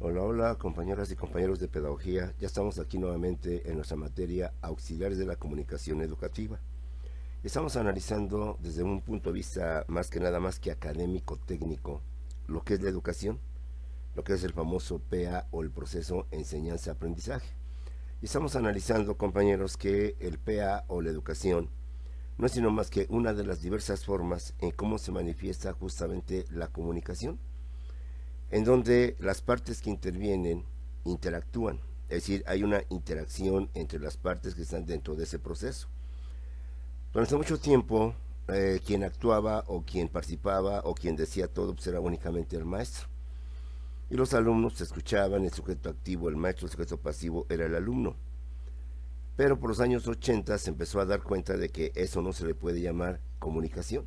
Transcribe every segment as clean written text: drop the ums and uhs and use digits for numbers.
Hola, hola, compañeras y compañeros de pedagogía. Ya estamos aquí nuevamente en nuestra materia auxiliares de la comunicación educativa. Estamos analizando desde un punto de vista más que nada más que académico, técnico, lo que es la educación, lo que es el famoso PA o el proceso enseñanza-aprendizaje. Y estamos analizando, compañeros, que el PA o la educación no es sino más que una de las diversas formas en cómo se manifiesta justamente la comunicación, en donde las partes que intervienen interactúan, es decir, hay una interacción entre las partes que están dentro de ese proceso. Durante mucho tiempo, quien actuaba o quien participaba o quien decía todo pues era únicamente el maestro. Y los alumnos escuchaban, el sujeto activo, el maestro, el sujeto pasivo era el alumno. Pero por los años 80 se empezó a dar cuenta de que eso no se le puede llamar comunicación.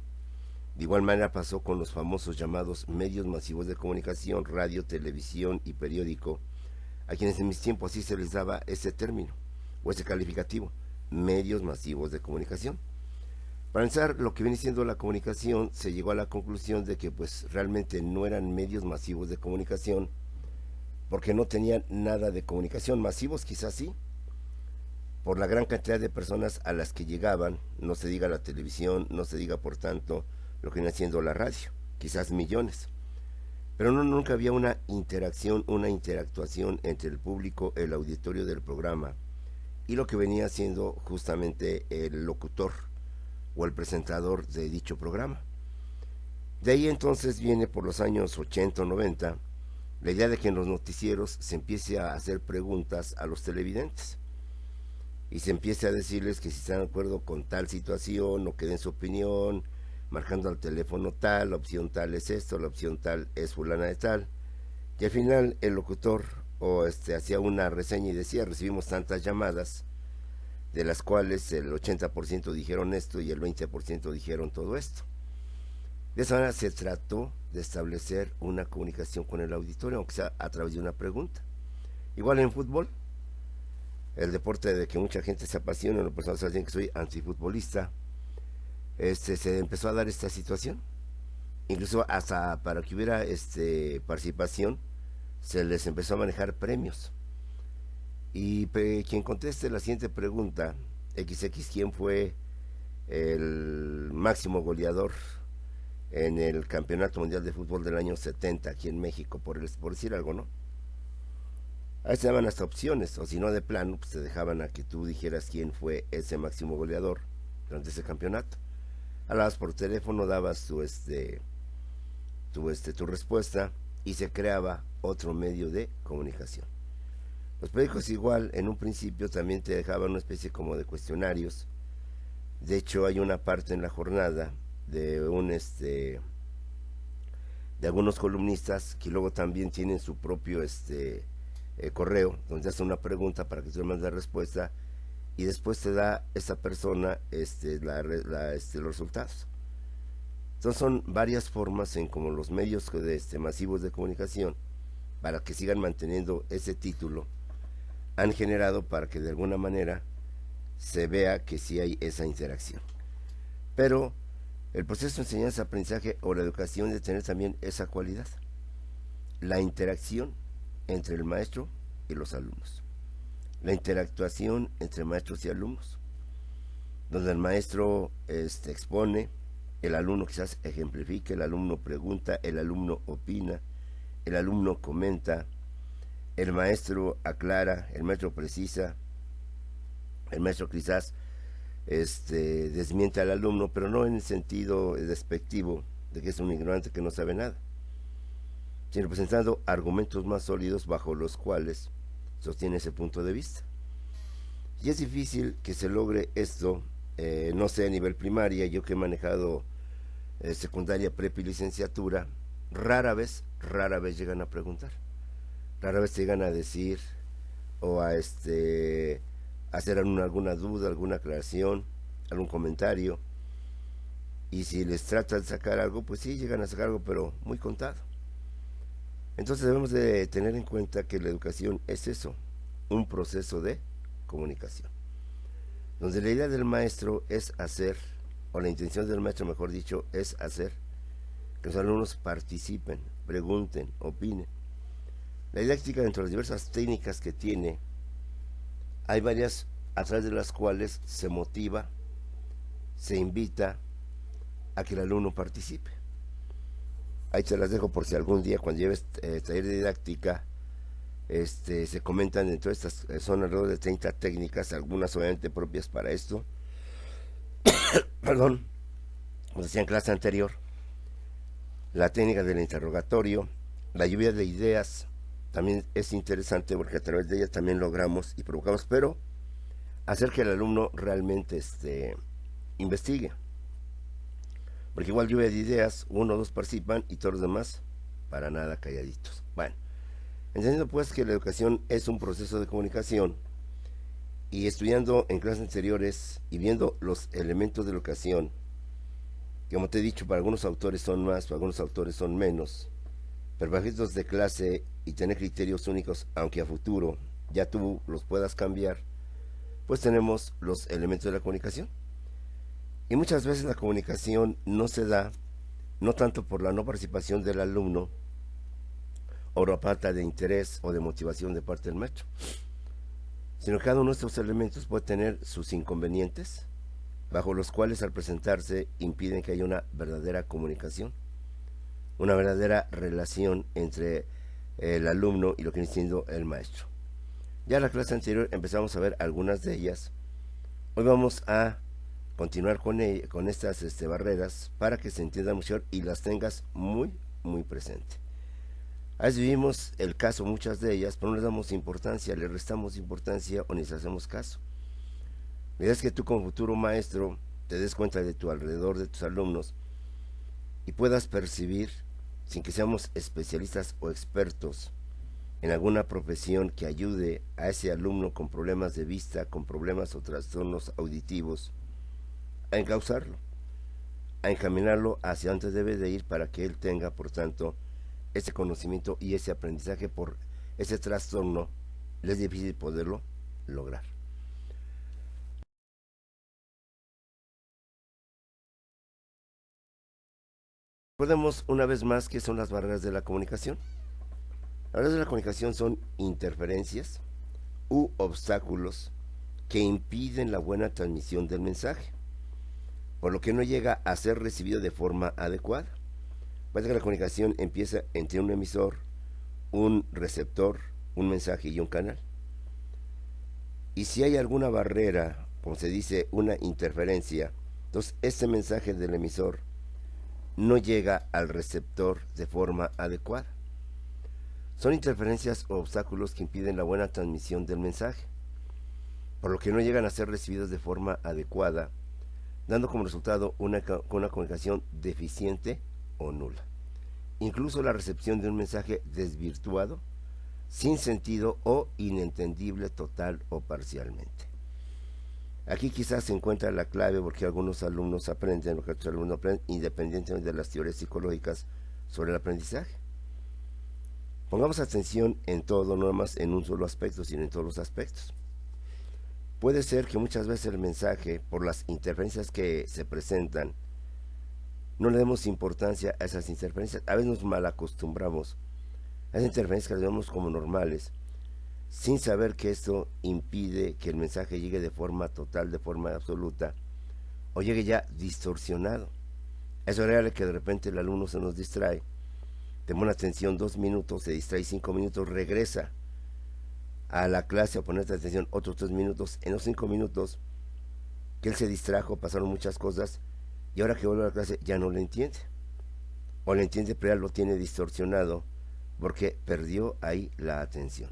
De igual manera pasó con los famosos llamados medios masivos de comunicación, radio, televisión y periódico, a quienes en mis tiempos así se les daba ese término o ese calificativo, medios masivos de comunicación. Para pensar lo que viene siendo la comunicación, se llegó a la conclusión de que pues realmente no eran medios masivos de comunicación porque no tenían nada de comunicación. Masivos quizás sí, por la gran cantidad de personas a las que llegaban, no se diga la televisión, no se diga por tanto lo que viene siendo la radio, quizás millones. Pero no, nunca había una interacción, una interactuación entre el público, el auditorio del programa y lo que venía siendo justamente el locutor o el presentador de dicho programa. De ahí entonces viene por los años 80 o 90 la idea de que en los noticieros se empiece a hacer preguntas a los televidentes y se empiece a decirles que si están de acuerdo con tal situación o que den su opinión, marcando al teléfono tal, la opción tal es esto, la opción tal es fulana de tal. Y al final el locutor hacía una reseña y decía, recibimos tantas llamadas, de las cuales el 80% dijeron esto y el 20% dijeron todo esto. De esa manera se trató de establecer una comunicación con el auditorio, aunque sea a través de una pregunta. Igual en fútbol, el deporte de que mucha gente se apasiona, lo personal saben que soy antifutbolista, se empezó a dar esta situación. Incluso hasta para que hubiera participación, se les empezó a manejar premios. Y quien conteste la siguiente pregunta, XX, ¿quién fue el máximo goleador en el Campeonato Mundial de Fútbol del año 70 aquí en México, por decir algo, ¿no? Ahí se daban hasta opciones, o si no de plano, pues te dejaban a que tú dijeras quién fue ese máximo goleador durante ese campeonato. Hablabas por teléfono, dabas tu respuesta y se creaba otro medio de comunicación. Los periódicos igual, en un principio también te dejaban una especie como de cuestionarios. De hecho, hay una parte en la jornada de de algunos columnistas que luego también tienen su propio correo, donde hace una pregunta para que tú le mandes la respuesta y después te da esa persona los resultados. Entonces son varias formas en como los medios masivos de comunicación, para que sigan manteniendo ese título, han generado para que de alguna manera se vea que sí hay esa interacción. Pero el proceso de enseñanza-aprendizaje o la educación debe tener también esa cualidad, la interacción entre el maestro y los alumnos, la interactuación entre maestros y alumnos, donde el maestro expone, el alumno quizás ejemplifique, el alumno pregunta, el alumno opina, el alumno comenta, el maestro aclara, el maestro precisa, el maestro quizás desmiente al alumno, pero no en el sentido despectivo de que es un ignorante que no sabe nada, sino presentando argumentos más sólidos bajo los cuales sostiene ese punto de vista. Y es difícil que se logre esto, no sé, a nivel primaria, yo que he manejado secundaria, prepa y licenciatura, rara vez llegan a preguntar, rara vez llegan a decir o a hacer alguna duda, alguna aclaración, algún comentario. Y si les trata de sacar algo, pues sí, llegan a sacar algo, pero muy contado. Entonces debemos de tener en cuenta que la educación es eso, un proceso de comunicación, donde la idea del maestro es hacer, o la intención del maestro, mejor dicho, es hacer que los alumnos participen, pregunten, opinen. La didáctica, dentro de las diversas técnicas que tiene, hay varias a través de las cuales se motiva, se invita a que el alumno participe. Ahí te las dejo por si algún día cuando lleves taller de didáctica, se comentan dentro de estas, son alrededor de 30 técnicas, algunas obviamente propias para esto. Perdón, como decía en clase anterior, la técnica del interrogatorio, la lluvia de ideas, también es interesante porque a través de ella también logramos y provocamos, pero hacer que el alumno realmente investigue. Porque igual lluvia de ideas, uno o dos participan y todos los demás para nada calladitos. Bueno, entendiendo pues que la educación es un proceso de comunicación y estudiando en clases anteriores y viendo los elementos de la educación, que como te he dicho, para algunos autores son más, para algunos autores son menos, pero para efectos de clase y tener criterios únicos, aunque a futuro ya tú los puedas cambiar, pues tenemos los elementos de la comunicación. Y muchas veces la comunicación no se da, no tanto por la no participación del alumno, o la falta de interés o de motivación de parte del maestro, sino que cada uno de estos elementos puede tener sus inconvenientes, bajo los cuales al presentarse impiden que haya una verdadera comunicación, una verdadera relación entre el alumno y lo que viene siendo el maestro. Ya en la clase anterior empezamos a ver algunas de ellas. Hoy vamos a continuar con estas barreras para que se entiendan mejor y las tengas muy, muy presente. A veces vivimos el caso, muchas de ellas, pero no les damos importancia, le restamos importancia o ni les hacemos caso. La idea es que tú como futuro maestro te des cuenta de tu alrededor, de tus alumnos, y puedas percibir, sin que seamos especialistas o expertos en alguna profesión, que ayude a ese alumno con problemas de vista, con problemas o trastornos auditivos, a encauzarlo, a encaminarlo hacia donde debe de ir para que él tenga, por tanto, ese conocimiento y ese aprendizaje. Por ese trastorno le es difícil poderlo lograr. Recordemos una vez más qué son las barreras de la comunicación. Las barreras de la comunicación son interferencias u obstáculos que impiden la buena transmisión del mensaje, por lo que no llega a ser recibido de forma adecuada. Parece que la comunicación empieza entre un emisor, un receptor, un mensaje y un canal. Y si hay alguna barrera, como se dice, una interferencia, entonces este mensaje del emisor no llega al receptor de forma adecuada. Son interferencias o obstáculos que impiden la buena transmisión del mensaje, por lo que no llegan a ser recibidos de forma adecuada, dando como resultado una comunicación deficiente o nula. Incluso la recepción de un mensaje desvirtuado, sin sentido o inentendible total o parcialmente. Aquí quizás se encuentra la clave, porque algunos alumnos aprenden lo que otros alumnos aprenden, independientemente de las teorías psicológicas sobre el aprendizaje. Pongamos atención en todo, no más en un solo aspecto, sino en todos los aspectos. Puede ser que muchas veces el mensaje, por las interferencias que se presentan, no le demos importancia a esas interferencias. A veces nos malacostumbramos a esas interferencias que las vemos como normales, sin saber que esto impide que el mensaje llegue de forma total, de forma absoluta, o llegue ya distorsionado. Eso es real, que de repente el alumno se nos distrae, te pone atención 2 minutos, se distrae 5 minutos, regresa a la clase a ponerte atención otros 3 minutos. En los 5 minutos que él se distrajo, pasaron muchas cosas, y ahora que vuelve a la clase ya no le entiende, o le entiende pero ya lo tiene distorsionado porque perdió ahí la atención.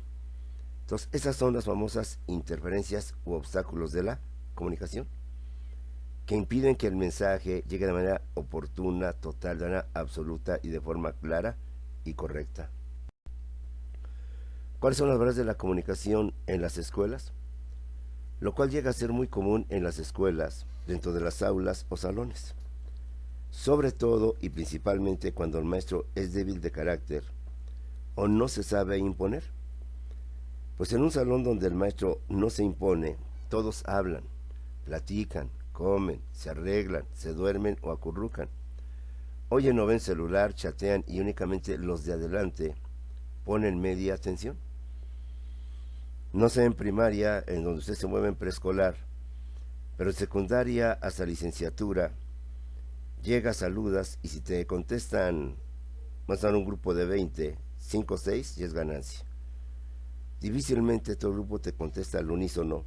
Entonces, esas son las famosas interferencias u obstáculos de la comunicación, que impiden que el mensaje llegue de manera oportuna, total, de manera absoluta y de forma clara y correcta. ¿Cuáles son las barreras de la comunicación en las escuelas? Lo cual llega a ser muy común en las escuelas, dentro de las aulas o salones, sobre todo y principalmente cuando el maestro es débil de carácter o no se sabe imponer. Pues en un salón donde el maestro no se impone, todos hablan, platican, comen, se arreglan, se duermen o acurrucan, oyen o ven celular, chatean, y únicamente los de adelante ponen media atención. No sé en primaria, en donde usted se mueve en preescolar, pero en secundaria hasta licenciatura, llegas, saludas y si te contestan, más o menos un grupo de 20, 5 o 6, ya es ganancia. Difícilmente todo el grupo te contesta al unísono.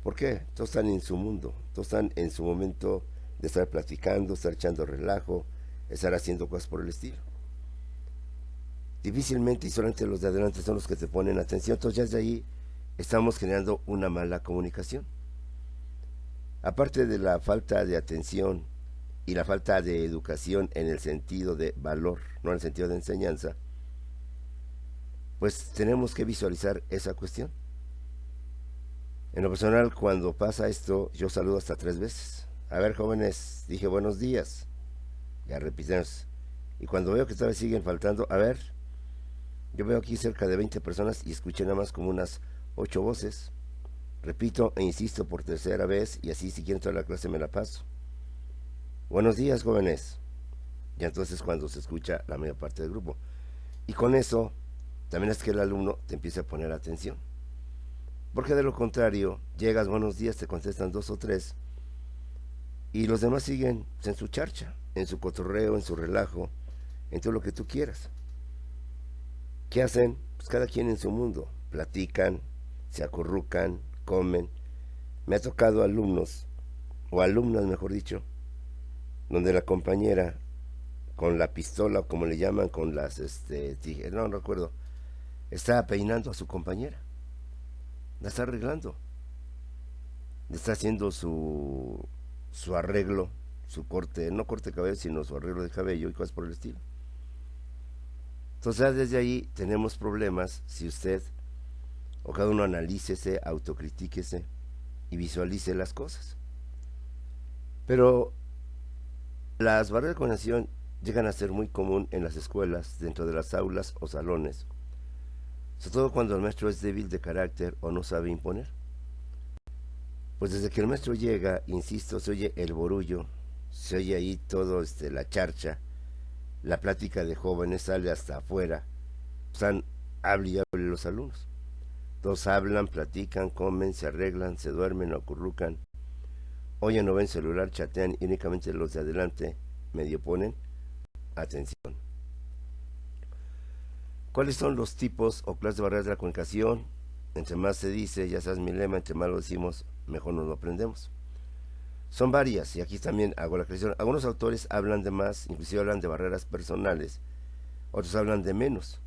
¿Por qué? Todos están en su mundo, todos están en su momento de estar platicando, estar echando relajo, estar haciendo cosas por el estilo. Difícilmente y solamente los de adelante son los que te ponen atención, entonces ya desde ahí estamos generando una mala comunicación. Aparte de la falta de atención y la falta de educación en el sentido de valor, no en el sentido de enseñanza, pues tenemos que visualizar esa cuestión. En lo personal, cuando pasa esto, yo saludo hasta 3 veces. A ver, jóvenes, dije buenos días. Ya repitemos. Y cuando veo que todavía siguen faltando, a ver, yo veo aquí cerca de 20 personas y escuché nada más como unas 8 voces. Repito e insisto por tercera vez y así si quieren toda la clase me la paso. Buenos días, jóvenes. Ya entonces cuando se escucha la mayor parte del grupo. Y con eso, también es que el alumno te empieza a poner atención. Porque de lo contrario, llegas, buenos días, te contestan 2 o 3 y los demás siguen en su charcha, en su cotorreo, en su relajo, en todo lo que tú quieras. ¿Qué hacen? Pues cada quien en su mundo. Platican, se acurrucan, comen. Me ha tocado alumnos, o alumnas mejor dicho, donde la compañera con la pistola, o como le llaman, con las tijeras, no recuerdo, está peinando a su compañera. La está arreglando. Le está haciendo su arreglo, su corte, no corte de cabello, sino su arreglo de cabello y cosas por el estilo. Entonces desde ahí tenemos problemas si usted o cada uno analícese, autocritíquese y visualice las cosas. Pero las barreras de comunicación llegan a ser muy común en las escuelas, dentro de las aulas o salones, sobre todo cuando el maestro es débil de carácter o no sabe imponer. Pues desde que el maestro llega, insisto, se oye el borullo, se oye ahí todo la charcha, la plática de jóvenes sale hasta afuera, están hable y hable los alumnos. Todos hablan, platican, comen, se arreglan, se duermen o acurrucan, oyen o ven celular, chatean y únicamente los de adelante medio ponen atención. ¿Cuáles son los tipos o clases de barreras de la comunicación? Entre más se dice, ya sabes mi lema, entre más lo decimos, mejor nos lo aprendemos. Son varias, y aquí también hago la aclaración. Algunos autores hablan de más, inclusive hablan de barreras personales, otros hablan de menos.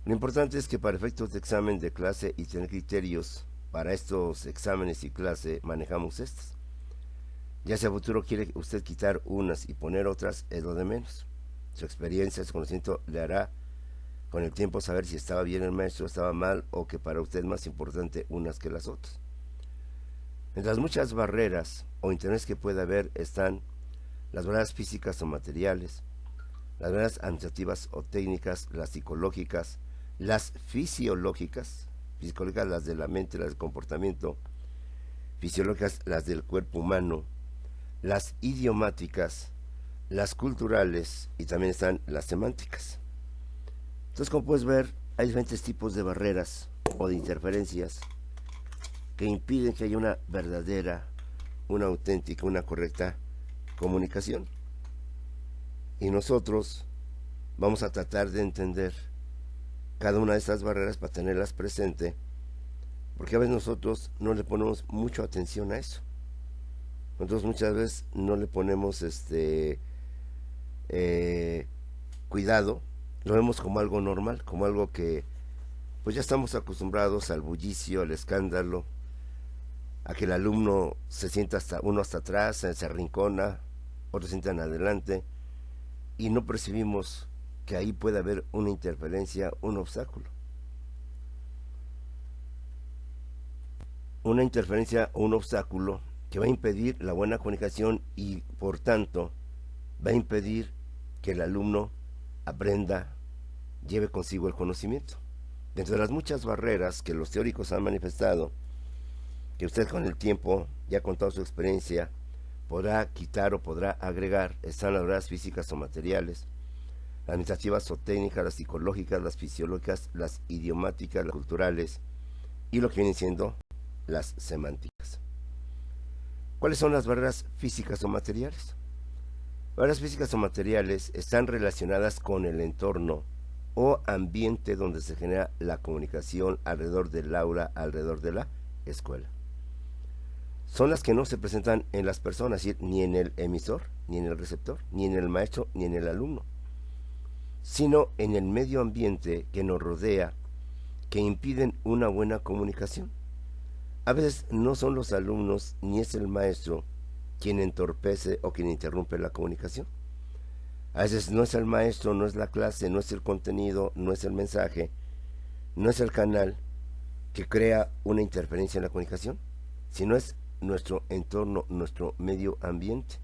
Lo importante es que para efectos de examen de clase y tener criterios para estos exámenes y clase, manejamos estas. Ya si a futuro quiere usted quitar unas y poner otras, es lo de menos. Su experiencia, su conocimiento le hará con el tiempo saber si estaba bien el maestro, estaba mal, o que para usted es más importante unas que las otras. Entre las muchas barreras o intereses que puede haber están las barreras físicas o materiales, las barreras administrativas o técnicas, las psicológicas, las fisiológicas, las de la mente, las del comportamiento, fisiológicas, las del cuerpo humano, las idiomáticas, las culturales y también están las semánticas. Entonces, como puedes ver, hay diferentes tipos de barreras o de interferencias que impiden que haya una verdadera, una auténtica, una correcta comunicación. Y nosotros vamos a tratar de entender cada una de estas barreras para tenerlas presente, porque a veces nosotros no le ponemos mucha atención a eso. Nosotros muchas veces no le ponemos cuidado, lo vemos como algo normal, como algo que pues ya estamos acostumbrados al bullicio, al escándalo, a que el alumno se sienta hasta atrás, se arrincona, otros se sientan adelante, y no percibimos que ahí puede haber una interferencia, un obstáculo. Una interferencia o un obstáculo que va a impedir la buena comunicación y por tanto va a impedir que el alumno aprenda, lleve consigo el conocimiento. Dentro de las muchas barreras que los teóricos han manifestado, que usted con el tiempo, ya con toda su experiencia, podrá quitar o podrá agregar, están las barreras físicas o materiales, administrativas o técnicas, las psicológicas, las fisiológicas, las idiomáticas, las culturales y lo que vienen siendo las semánticas. ¿Cuáles son las barreras físicas o materiales? Barreras físicas o materiales están relacionadas con el entorno o ambiente donde se genera la comunicación alrededor del aula, alrededor de la escuela. Son las que no se presentan en las personas, es decir, ni en el emisor, ni en el receptor, ni en el maestro, ni en el alumno, sino en el medio ambiente que nos rodea, que impiden una buena comunicación. A veces no son los alumnos ni es el maestro quien entorpece o quien interrumpe la comunicación. A veces no es el maestro, no es la clase, no es el contenido, no es el mensaje, no es el canal que crea una interferencia en la comunicación, sino es nuestro entorno, nuestro medio ambiente,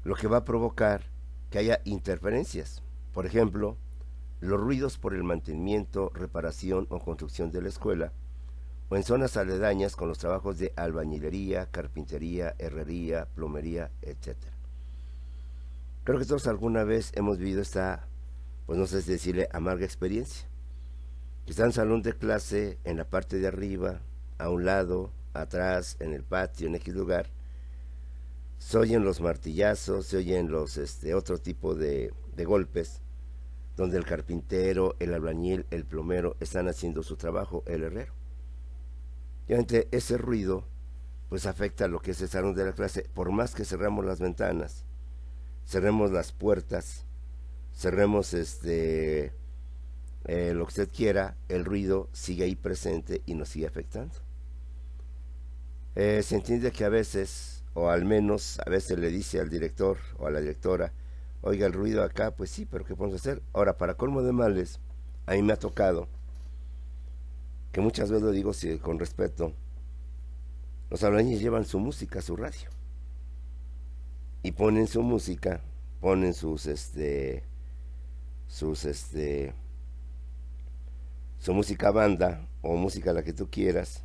lo que va a provocar que haya interferencias. Por ejemplo, los ruidos por el mantenimiento, reparación o construcción de la escuela, o en zonas aledañas con los trabajos de albañilería, carpintería, herrería, plomería, etc. Creo que todos alguna vez hemos vivido esta, pues no sé si decirle, amarga experiencia. Que está en salón de clase, en la parte de arriba, a un lado, atrás, en el patio, en X lugar, se oyen los martillazos, se oyen los otro tipo de golpes, donde el carpintero, el albañil, el plomero están haciendo su trabajo, el herrero. Y obviamente ese ruido pues afecta a lo que es el salón de la clase. Por más que cerramos las ventanas, cerremos las puertas, cerremos lo que usted quiera, el ruido sigue ahí presente y nos sigue afectando. Se entiende que a veces, o al menos a veces le dice al director o a la directora, oiga, el ruido acá, pues sí, pero ¿qué podemos hacer? Ahora, para colmo de males, a mí me ha tocado, que muchas veces lo digo con respeto, los albañiles llevan su música, su radio, y ponen su música, ponen su música banda, o música la que tú quieras,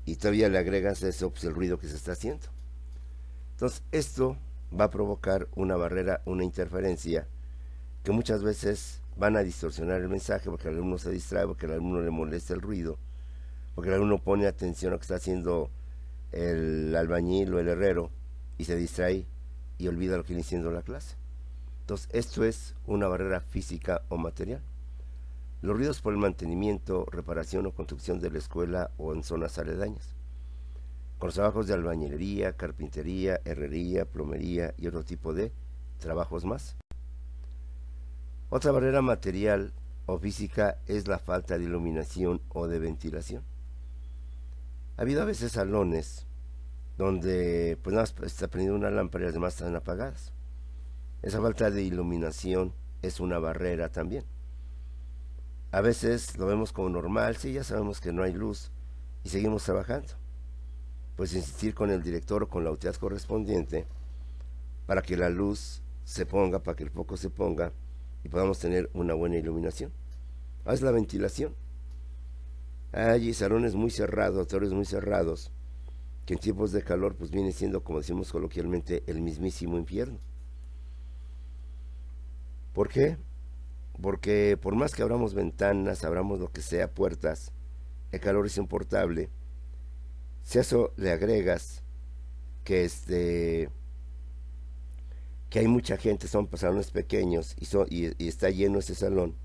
y todavía le agregas eso, pues el ruido que se está haciendo. Entonces, esto va a provocar una barrera, una interferencia, que muchas veces van a distorsionar el mensaje, porque el alumno se distrae, porque el alumno le molesta el ruido, porque el alumno pone atención a lo que está haciendo el albañil o el herrero, y se distrae y olvida lo que viene siendo la clase. Entonces, esto es una barrera física o material. Los ruidos por el mantenimiento, reparación o construcción de la escuela o en zonas aledañas, con los trabajos de albañilería, carpintería, herrería, plomería y otro tipo de trabajos más. Otra barrera material o física es la falta de iluminación o de ventilación. Ha habido a veces salones donde pues nada más está prendida una lámpara y las demás están apagadas. Esa falta de iluminación es una barrera también. A veces lo vemos como normal, sí, ya sabemos que no hay luz y seguimos trabajando. Pues insistir con el director o con la autoridad correspondiente para que la luz se ponga, para que el foco se ponga y podamos tener una buena iluminación. Haz la ventilación. Hay salones muy cerrados, auditorios muy cerrados, que en tiempos de calor pues viene siendo, como decimos coloquialmente, el mismísimo infierno. ¿Por qué? Porque por más que abramos ventanas, abramos lo que sea, puertas, el calor es insoportable. Si a eso le agregas que que hay mucha gente, son salones pequeños y está lleno ese salón,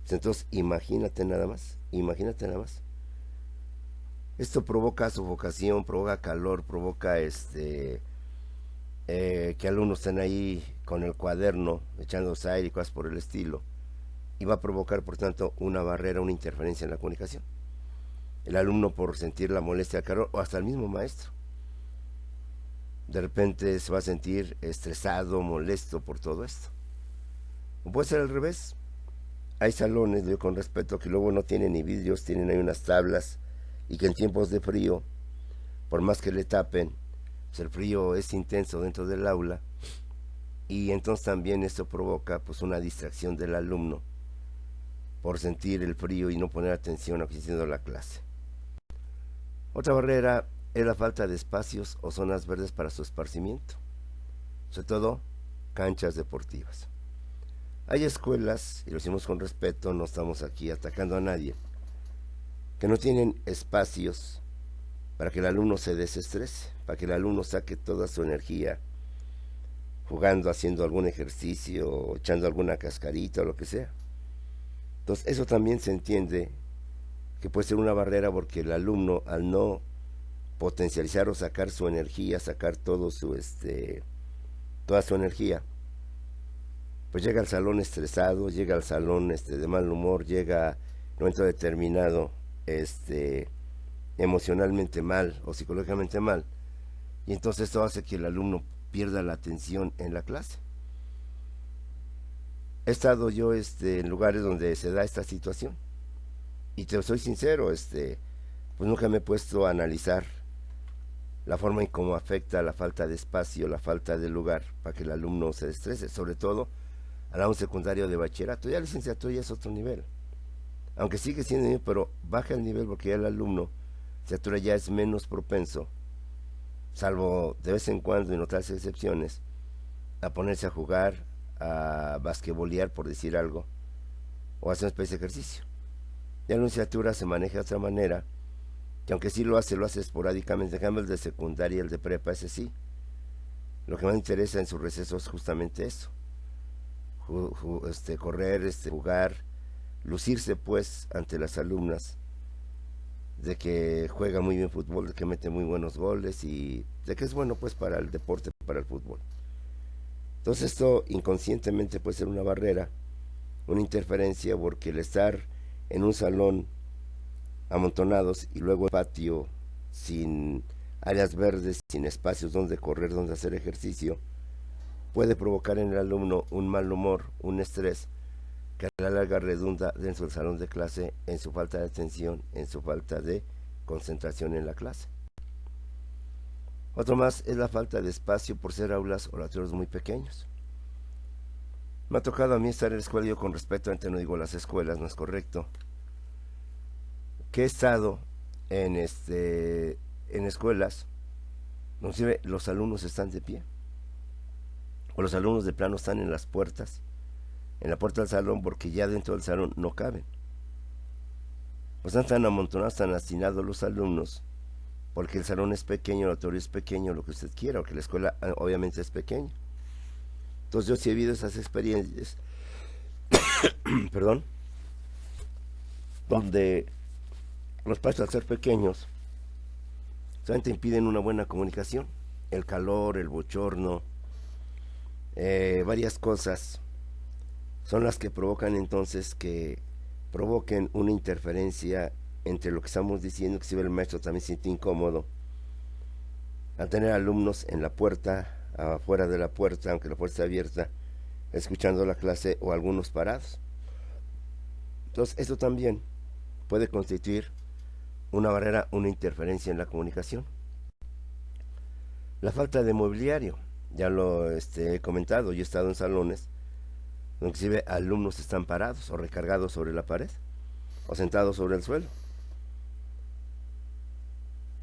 pues entonces imagínate nada más, imagínate nada más. Esto provoca sofocación, provoca calor, provoca que alumnos estén ahí con el cuaderno echándose aire y cosas por el estilo, y va a provocar por tanto una barrera, una interferencia en la comunicación. El alumno por sentir la molestia del calor, o hasta el mismo maestro, de repente se va a sentir estresado, molesto por todo esto. O puede ser al revés. Hay salones, digo con respeto, que luego no tienen ni vidrios, tienen ahí unas tablas, y que en tiempos de frío, por más que le tapen, pues el frío es intenso dentro del aula, y entonces también esto provoca pues una distracción del alumno por sentir el frío y no poner atención a lo que está haciendo la clase. Otra barrera es la falta de espacios o zonas verdes para su esparcimiento, sobre todo canchas deportivas. Hay escuelas, y lo decimos con respeto, no estamos aquí atacando a nadie, que no tienen espacios para que el alumno se desestrese, para que el alumno saque toda su energía jugando, haciendo algún ejercicio, echando alguna cascarita o lo que sea. Entonces eso también se entiende que puede ser una barrera porque el alumno, al no potencializar o sacar su energía, sacar todo su toda su energía, pues llega al salón estresado, llega al salón de mal humor, llega en un momento determinado emocionalmente mal o psicológicamente mal, y entonces esto hace que el alumno pierda la atención en la clase. He estado yo en lugares donde se da esta situación, y te soy sincero, pues nunca me he puesto a analizar la forma en cómo afecta la falta de espacio, la falta de lugar para que el alumno se estrese, sobre todo a un secundario de bachillerato. Ya la licenciatura ya es otro nivel, aunque sigue siendo nivel, pero baja el nivel porque ya el alumno licenciatura ya es menos propenso, salvo de vez en cuando en otras excepciones, a ponerse a jugar, a basquetbolear, por decir algo, o hacer una especie de ejercicio. Ya la licenciatura se maneja de otra manera, que aunque sí lo hace esporádicamente. En cambio el de secundaria y el de prepa, ese sí, lo que más interesa en sus recesos es justamente eso, correr, jugar, lucirse pues ante las alumnas, de que juega muy bien fútbol, de que mete muy buenos goles y de que es bueno pues para el deporte, para el fútbol. Entonces esto inconscientemente puede ser una barrera, una interferencia, porque el estar en un salón amontonados y luego el patio sin áreas verdes, sin espacios donde correr, donde hacer ejercicio, puede provocar en el alumno un mal humor, un estrés que a la larga redunda dentro del salón de clase en su falta de atención, en su falta de concentración en la clase. Otro más es la falta de espacio por ser aulas oratorios muy pequeños. Me ha tocado a mí estar en la escuela, yo con respeto, antes no digo las escuelas, no es correcto, que he estado en escuelas donde los alumnos están de pie, o los alumnos de plano están en las puertas, en la puerta del salón, porque ya dentro del salón no caben. Pues están tan amontonados, tan hacinados los alumnos, porque el salón es pequeño, el auditorio es pequeño, lo que usted quiera, porque la escuela obviamente es pequeña. Entonces yo sí he vivido esas experiencias, perdón, donde los pasos, al ser pequeños, solamente impiden una buena comunicación. El calor, el bochorno, varias cosas son las que provocan entonces que provoquen una interferencia entre lo que estamos diciendo, que si el maestro también se siente incómodo al tener alumnos en la puerta, afuera de la puerta, aunque la puerta esté abierta, escuchando la clase, o algunos parados. Entonces esto también puede constituir una barrera, una interferencia en la comunicación. La falta de mobiliario, ya lo he comentado, yo he estado en salones donde inclusive alumnos están parados o recargados sobre la pared o sentados sobre el suelo,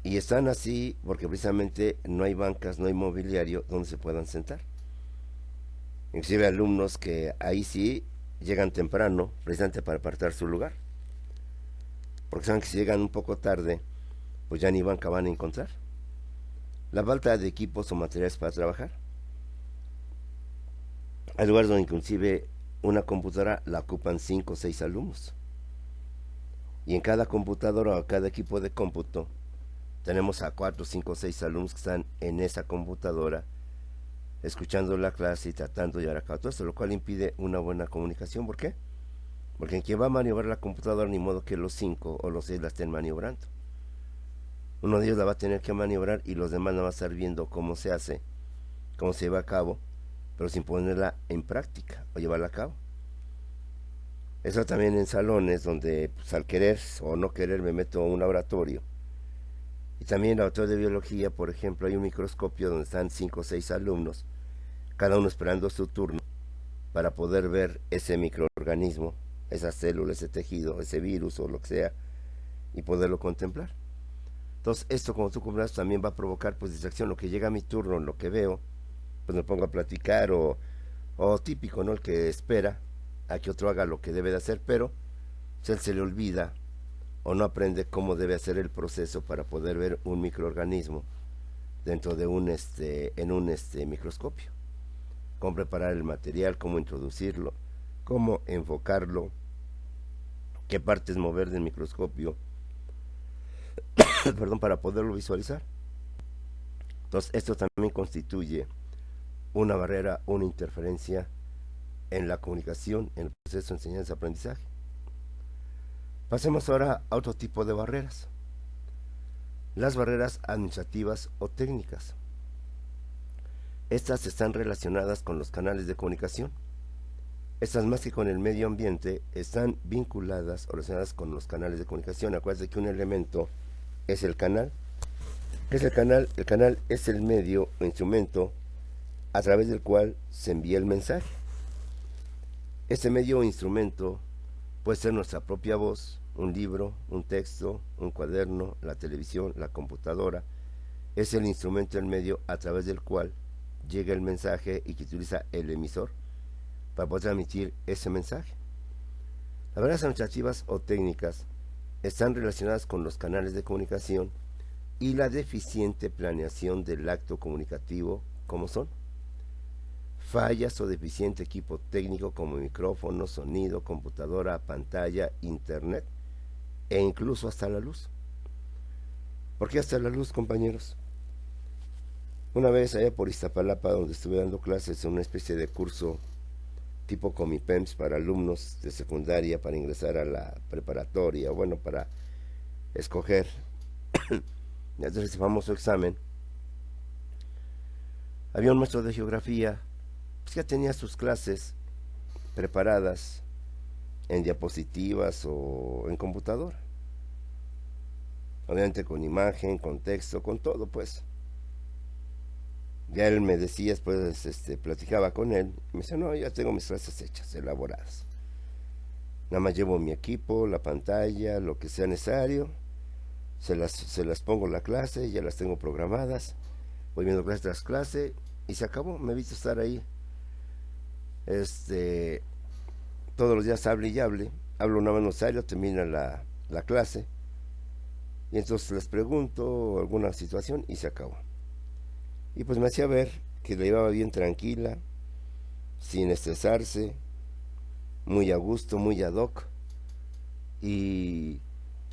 y están así porque precisamente no hay bancas, no hay mobiliario donde se puedan sentar. Inclusive alumnos que ahí sí llegan temprano precisamente para apartar su lugar, porque saben que si llegan un poco tarde, pues ya ni banca van a encontrar. La falta de equipos o materiales para trabajar. Hay lugares donde inclusive una computadora la ocupan 5 o 6 alumnos, y en cada computadora o cada equipo de cómputo tenemos a 4, 5, 6 alumnos que están en esa computadora escuchando la clase y tratando de llevar a cabo todo esto, lo cual impide una buena comunicación. ¿Por qué? Porque en quien va a maniobrar la computadora, ni modo que los 5 o los 6 la estén maniobrando. Uno de ellos la va a tener que maniobrar y los demás la van a estar viendo cómo se hace, cómo se lleva a cabo, pero sin ponerla en práctica o llevarla a cabo. Eso también en salones donde pues, al querer o no querer me meto a un laboratorio. Y también en el laboratorio de biología, por ejemplo, hay un microscopio donde están 5 o 6 alumnos, cada uno esperando su turno para poder ver ese microorganismo, esa célula, ese tejido, ese virus o lo que sea, y poderlo contemplar. Entonces esto, como tú compras, también va a provocar pues distracción. Lo que llega a mi turno, lo que veo, pues me pongo a platicar, o típico, ¿no? El que espera, a que otro haga lo que debe de hacer, pero él se le olvida o no aprende cómo debe hacer el proceso para poder ver un microorganismo dentro de en un microscopio. Cómo preparar el material, cómo introducirlo, cómo enfocarlo, qué partes mover del microscopio, perdón, para poderlo visualizar. Entonces, esto también constituye una barrera, una interferencia en la comunicación, en el proceso de enseñanza-aprendizaje. Pasemos ahora a otro tipo de barreras, las barreras administrativas o técnicas. Estas están relacionadas con los canales de comunicación. Estas, más que con el medio ambiente, están vinculadas o relacionadas con los canales de comunicación. Acuérdense que un elemento es el canal. ¿Qué es el canal? El canal es el medio o instrumento a través del cual se envía el mensaje. Este medio o instrumento puede ser nuestra propia voz, un libro, un texto, un cuaderno, la televisión, la computadora. Es el instrumento, el medio a través del cual llega el mensaje y que utiliza el emisor para poder transmitir ese mensaje. Las barreras administrativas o técnicas están relacionadas con los canales de comunicación y la deficiente planeación del acto comunicativo, como son fallas o deficiente equipo técnico como micrófono, sonido, computadora, pantalla, internet e incluso hasta la luz. ¿Por qué hasta la luz, compañeros? Una vez allá por Iztapalapa, donde estuve dando clases en una especie de curso tipo Comipems para alumnos de secundaria para ingresar a la preparatoria, bueno, para escoger ese famoso examen, había un maestro de geografía, pues ya tenía sus clases preparadas en diapositivas o en computadora, obviamente con imagen, con texto, con todo, pues. Ya él me decía, después platicaba con él, y me dice, no, ya tengo mis clases hechas, elaboradas. Nada más llevo mi equipo, la pantalla, lo que sea necesario, se las pongo la clase, ya las tengo programadas, voy viendo clase tras clase, y se acabó. Me he visto estar ahí, todos los días hable y hable, hablo una vez necesario, termina la clase, y entonces les pregunto alguna situación, y se acabó. Y pues me hacía ver que la llevaba bien tranquila, sin estresarse, muy a gusto, muy ad hoc. Y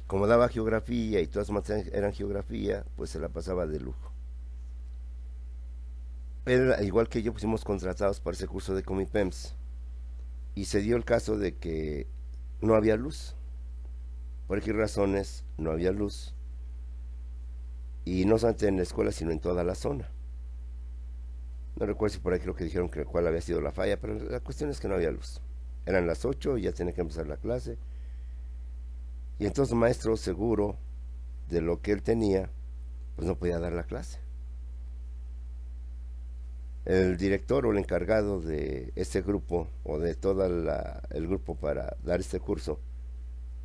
como daba geografía y todas las materias eran geografía, pues se la pasaba de lujo. Él, igual que yo, pusimos contratados para ese curso de Comipems. Y se dio el caso de que no había luz. Por qué razones no había luz. Y no solamente en la escuela, sino en toda la zona. No recuerdo si por ahí creo que dijeron que cuál había sido la falla, pero la cuestión es que no había luz. Eran las 8 y ya tenía que empezar la clase. Y entonces el maestro, seguro de lo que él tenía, pues no podía dar la clase. El director o el encargado de este grupo, o de todo el grupo para dar este curso,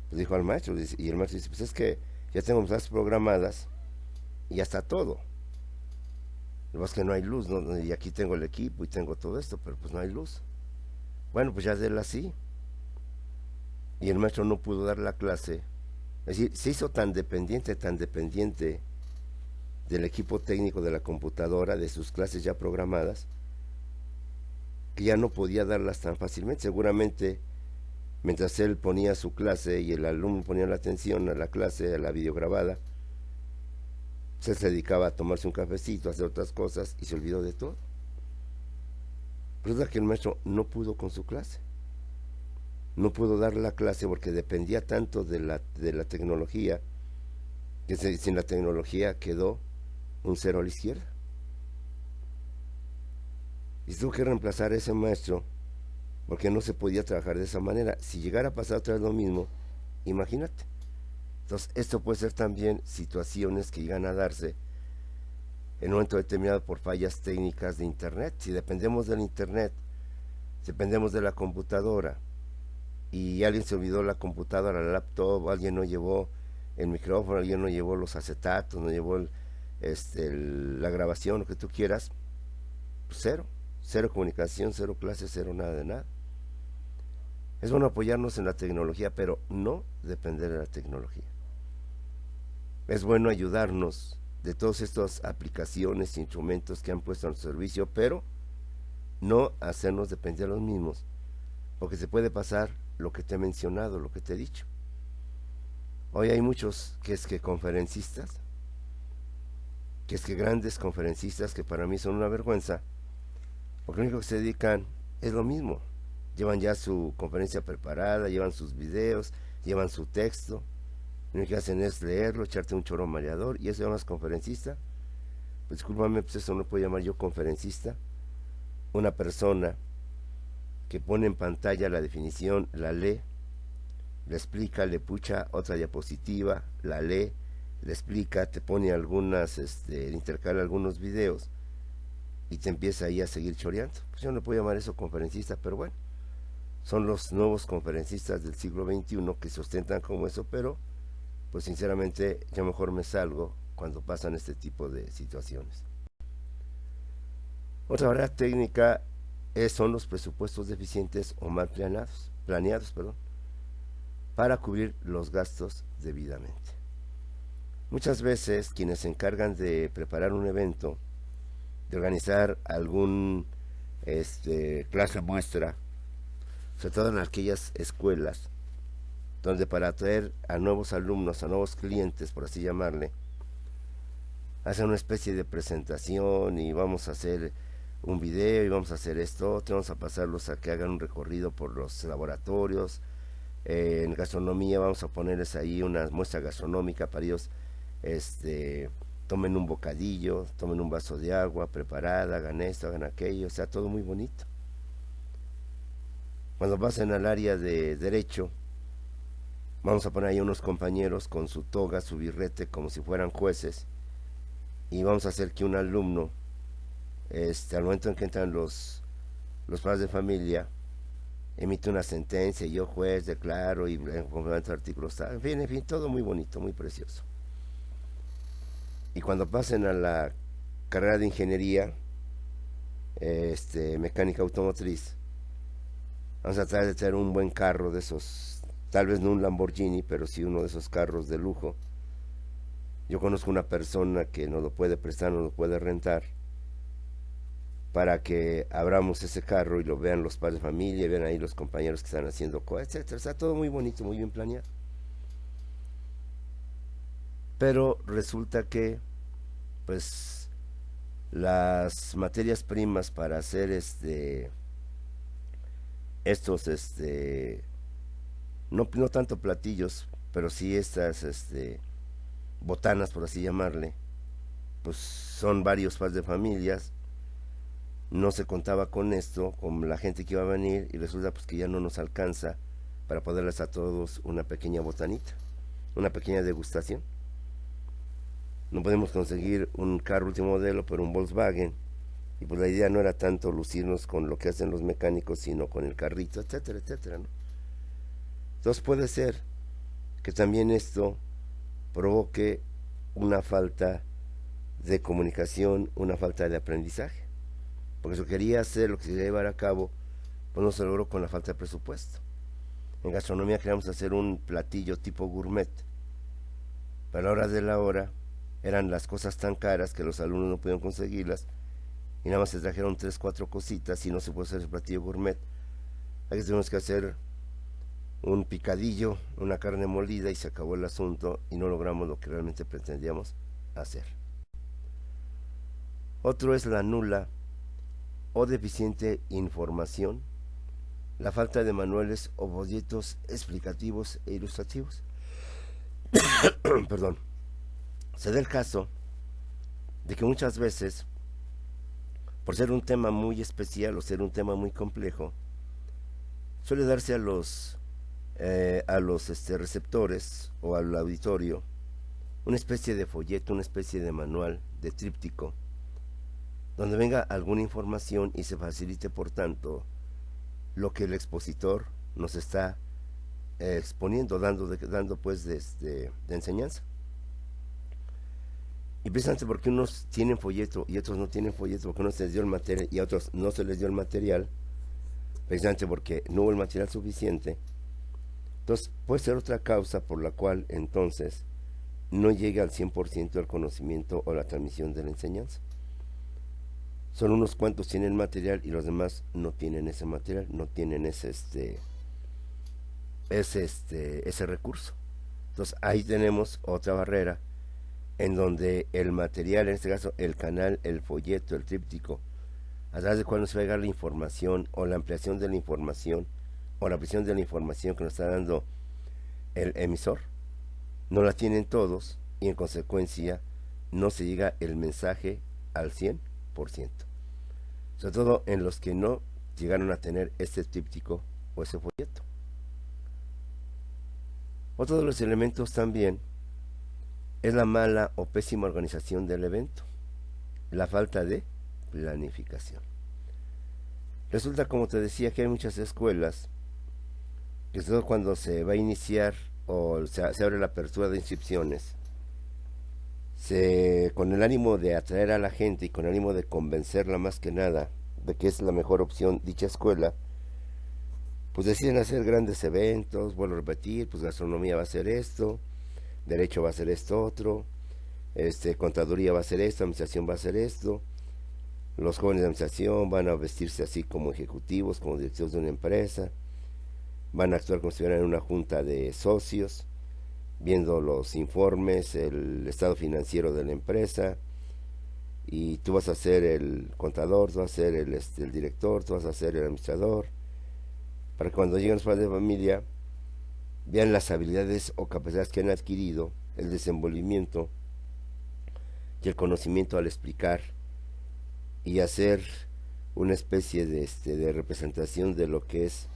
pues dijo al maestro, y el maestro dice, pues es que ya tengo mis clases programadas y ya está todo. Lo más que no hay luz, ¿no? Y aquí tengo el equipo y tengo todo esto, pero pues no hay luz. Bueno, pues ya déla así. Y el maestro no pudo dar la clase. Es decir, se hizo tan dependiente del equipo técnico de la computadora, de sus clases ya programadas, que ya no podía darlas tan fácilmente. Seguramente, mientras él ponía su clase y el alumno ponía la atención a la clase, a la videograbada, se dedicaba a tomarse un cafecito, a hacer otras cosas y se olvidó de todo. Resulta que el maestro no pudo con su clase. No pudo dar la clase porque dependía tanto de la tecnología, que sin la tecnología quedó un cero a la izquierda. Y tuvo que reemplazar a ese maestro porque no se podía trabajar de esa manera. Si llegara a pasar otra vez lo mismo, imagínate. Entonces, esto puede ser también situaciones que llegan a darse en un momento determinado por fallas técnicas de internet. Si dependemos del internet, si dependemos de la computadora, y alguien se olvidó la computadora, la laptop, alguien no llevó el micrófono, alguien no llevó los acetatos, no llevó la grabación, lo que tú quieras, pues cero comunicación, cero clase, cero nada de nada. Es bueno apoyarnos en la tecnología, pero no depender de la tecnología. Es bueno ayudarnos de todas estas aplicaciones e instrumentos que han puesto a nuestro servicio, pero no hacernos depender de los mismos, porque se puede pasar lo que te he mencionado, lo que te he dicho. Hoy hay muchos que conferencistas, que grandes conferencistas que para mí son una vergüenza, porque lo único que se dedican es lo mismo. Llevan ya su conferencia preparada, llevan sus videos, llevan su texto. Lo único que hacen es leerlo, echarte un choro mareador, y eso llamas conferencista. Pues discúlpame, pues eso no puedo llamar yo conferencista. Una persona que pone en pantalla la definición, la lee, le explica, le pucha otra diapositiva, la lee, le explica, te pone algunas, intercala algunos videos y te empieza ahí a seguir choreando. Pues yo no puedo llamar eso conferencista, pero bueno, son los nuevos conferencistas del siglo XXI que se ostentan como eso, pero pues sinceramente yo mejor me salgo cuando pasan este tipo de situaciones. Otra variedad técnica son los presupuestos deficientes o mal planeados, para cubrir los gastos debidamente. Muchas veces quienes se encargan de preparar un evento, de organizar algún clase muestra, sobre todo en aquellas escuelas donde para atraer a nuevos alumnos, a nuevos clientes, por así llamarle, hacen una especie de presentación y vamos a hacer un video y vamos a hacer esto, vamos a pasarlos a que hagan un recorrido por los laboratorios. En gastronomía vamos a ponerles ahí una muestra gastronómica para ellos, tomen un bocadillo, tomen un vaso de agua preparada, hagan esto, hagan aquello, o sea, todo muy bonito. Cuando pasen al área de derecho, vamos a poner ahí unos compañeros con su toga, su birrete, como si fueran jueces, y vamos a hacer que un alumno, al momento en que entran los padres de familia, emite una sentencia, y yo juez declaro, y en complemento al artículo está, en fin, todo muy bonito, muy precioso. Y cuando pasen a la carrera de ingeniería, mecánica automotriz, vamos a tratar de tener un buen carro de esos, tal vez no un Lamborghini, pero sí uno de esos carros de lujo. Yo conozco una persona que nos lo puede prestar, nos lo puede rentar, para que abramos ese carro y lo vean los padres de familia, y vean ahí los compañeros que están haciendo cosas, etcétera. Está todo muy bonito, muy bien planeado. Pero resulta que, pues, las materias primas para hacer estos, no tanto platillos, pero sí estas, botanas, por así llamarle, pues son varios padres de familias. No se contaba con esto, con la gente que iba a venir, y resulta pues que ya no nos alcanza para poderles a todos una pequeña botanita, una pequeña degustación. No podemos conseguir un carro último modelo, pero un Volkswagen, y pues la idea no era tanto lucirnos con lo que hacen los mecánicos, sino con el carrito, etcétera, etcétera, ¿no? Entonces puede ser que también esto provoque una falta de comunicación, una falta de aprendizaje, porque si quería hacer lo que se quería llevar a cabo, pues no se logró con la falta de presupuesto. En gastronomía queríamos hacer un platillo tipo gourmet, pero a la hora de la hora eran las cosas tan caras que los alumnos no pudieron conseguirlas, y nada más se trajeron 3, 4 cositas y no se puede hacer el platillo gourmet. Aquí tuvimos que hacer un picadillo, una carne molida, y se acabó el asunto y no logramos lo que realmente pretendíamos hacer. Otro es la nula o deficiente información, la falta de manuales o folletos explicativos e ilustrativos. Perdón. Se da el caso de que muchas veces, por ser un tema muy especial o ser un tema muy complejo, suele darse a los receptores o al auditorio una especie de folleto, una especie de manual, de tríptico, donde venga alguna información y se facilite, por tanto, lo que el expositor nos está exponiendo, dando pues de enseñanza. Y precisamente porque unos tienen folleto y otros no tienen folleto, porque unos se les dio el material y a otros no se les dio el material, precisamente porque no hubo el material suficiente. Entonces puede ser otra causa por la cual entonces no llega al 100% el conocimiento o la transmisión de la enseñanza. Solo unos cuantos tienen material y los demás no tienen ese material, no tienen ese recurso. Entonces ahí tenemos otra barrera en donde el material, en este caso el canal, el folleto, el tríptico, a través de cual nos va a llegar la información o la ampliación de la información o la ampliación de la información que nos está dando el emisor, no la tienen todos y en consecuencia no se llega el mensaje al 100%. Sobre todo en los que no llegaron a tener ese tríptico o ese folleto. Otro de los elementos también es la mala o pésima organización del evento, la falta de planificación. Resulta, como te decía, que hay muchas escuelas que sobre todo cuando se va a iniciar o se abre la apertura de inscripciones, con el ánimo de atraer a la gente y con el ánimo de convencerla más que nada de que es la mejor opción dicha escuela, pues deciden hacer grandes eventos. Vuelvo a repetir, pues gastronomía va a ser esto, derecho va a ser esto otro, contaduría va a ser esto, administración va a ser esto. Los jóvenes de administración van a vestirse así como ejecutivos, como directivos de una empresa, van a actuar como si estuvieran en una junta de socios, viendo los informes, el estado financiero de la empresa, y tú vas a ser el contador, tú vas a ser el director, tú vas a ser el administrador, para que cuando lleguen los padres de familia vean las habilidades o capacidades que han adquirido, el desenvolvimiento y el conocimiento al explicar y hacer una especie de representación de lo que es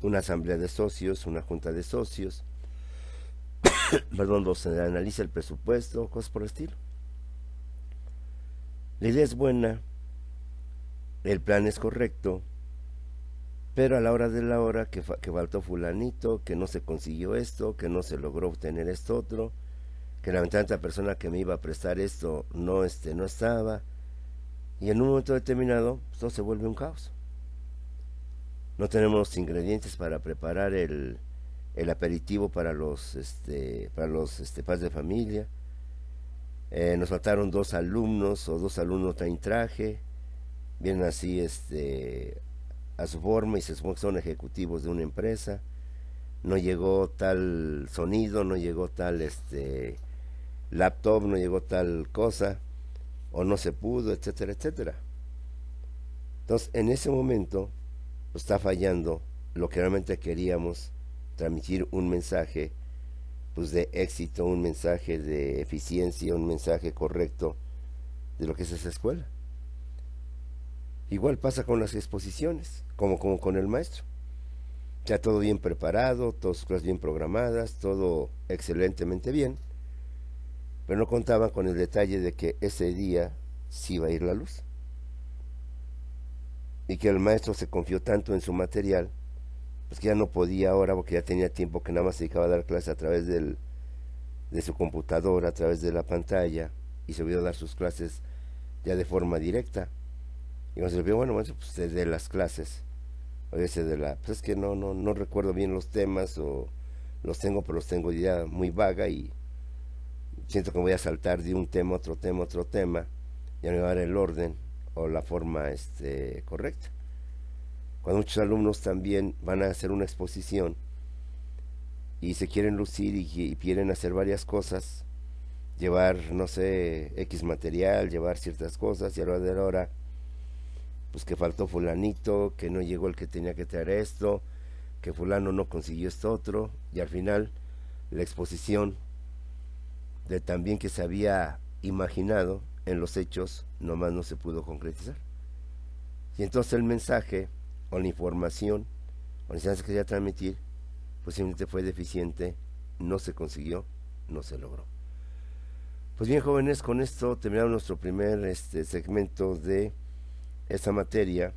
una asamblea de socios, una junta de socios, perdón, donde se analiza el presupuesto, cosas por el estilo. La idea es buena, el plan es correcto, pero a la hora de la hora que faltó fulanito, que no se consiguió esto, que no se logró obtener esto otro, que lamentablemente la persona que me iba a prestar esto no estaba, y en un momento determinado todo se vuelve un caos. No tenemos ingredientes para preparar el aperitivo para los padres de familia. Nos faltaron 2 alumnos o 2 alumnos traen traje, vienen así a su forma y se supone que son ejecutivos de una empresa. No llegó tal sonido, no llegó tal laptop, no llegó tal cosa, o no se pudo, etcétera, etcétera. Entonces, en ese momento está fallando lo que realmente queríamos, transmitir un mensaje pues de éxito, un mensaje de eficiencia, un mensaje correcto de lo que es esa escuela. Igual pasa con las exposiciones, como con el maestro. Ya todo bien preparado, todas sus clases bien programadas, todo excelentemente bien, pero no contaban con el detalle de que ese día sí iba a ir la luz. Y que el maestro se confió tanto en su material, pues que ya no podía ahora, porque ya tenía tiempo que nada más se dedicaba a dar clases a través de su computadora, a través de la pantalla, y se olvidó dar sus clases ya de forma directa. Y cuando se le vio, bueno, pues de las clases, o ese pues es que no recuerdo bien los temas, o los tengo, pero los tengo ya muy vaga, y siento que voy a saltar de un tema a otro tema, otro tema, ya no me va a dar el orden o la forma correcta. Cuando muchos alumnos también van a hacer una exposición y se quieren lucir y quieren hacer varias cosas, llevar, no sé, X material, llevar ciertas cosas, y a la hora de la hora, pues que faltó fulanito, que no llegó el que tenía que traer esto, que fulano no consiguió esto otro, y al final la exposición de también que se había imaginado en los hechos nomás no se pudo concretizar. Y entonces el mensaje o la información o la enseñanza que quería transmitir posiblemente fue deficiente, no se consiguió, no se logró. Pues bien, jóvenes, con esto terminamos nuestro primer segmento de esta materia.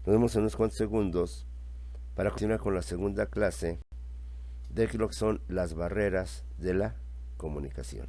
Nos vemos en unos cuantos segundos para continuar con la segunda clase de lo que son las barreras de la comunicación.